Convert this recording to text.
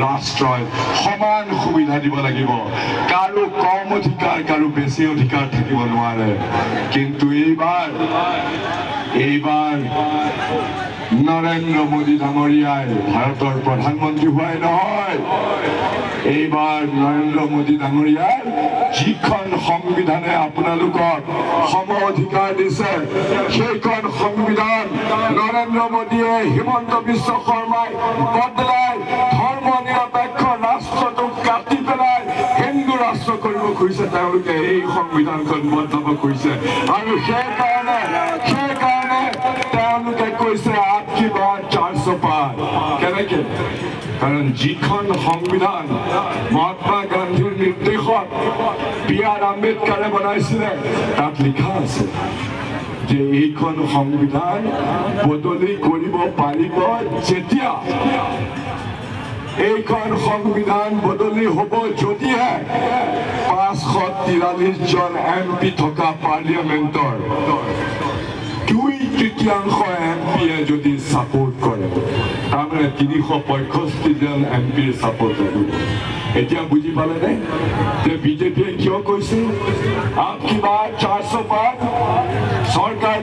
ৰাষ্ট্ৰই সমান সুবিধা দিব লাগিব কাৰো কম অধিকাৰ কাৰো বেছি অধিকাৰ থাকিব নোৱাৰে কিন্তু এইবাৰ নৰেন্দ্ৰ মোদী ডাঙৰীয়াই ভাৰতৰ প্ৰধানমন্ত্ৰী হোৱাই নহয় এইবাৰ নৰেন্দ্ৰ মোদী ডাঙৰীয়াই যিখন সংবিধানে আপোনালোকক সম অধিকাৰ দিছে সেইখন সংবিধান নৰেন্দ্ৰ মোদীয়ে হিমন্ত বিশ্ব শৰ্মাই বদলাই ধৰ্ম নিৰপেক্ষ ৰাষ্ট্ৰটোক কাটি পেলাই হিন্দু ৰাষ্ট্ৰ কৰিব খুজিছে তেওঁলোকে এই সংবিধানখন বদলাব খুজিছে আৰু সেইকাৰণে তেওঁলোকে কৈছে আপকি বাত 400 পাৰ কেনেকে কাৰণ যিখন সংবিধান মহাত্মা গান্ধীৰ নিৰ্দেশত বি.আৰ. আম্বেদকাৰে বনাইছিলে তাত লিখা আছে যে এইখন সংবিধান বদলি কৰিব পাৰিব যেতিয়া এইখন সংবিধান বদলি হ'ব যদিহে 543 জন MP থকা পাৰ্লিয়ামেণ্টৰ 2/3 MPয়ে যদি সাপোৰ্ট কৰে তাহলে 365 জন MPৰ সাপোর্ট লাগিব এতিয়া বুজি পালে নে যে বিজেপিয়ে কিয় কৈছে আপকি বাত 400 পাৰ চৰকাৰ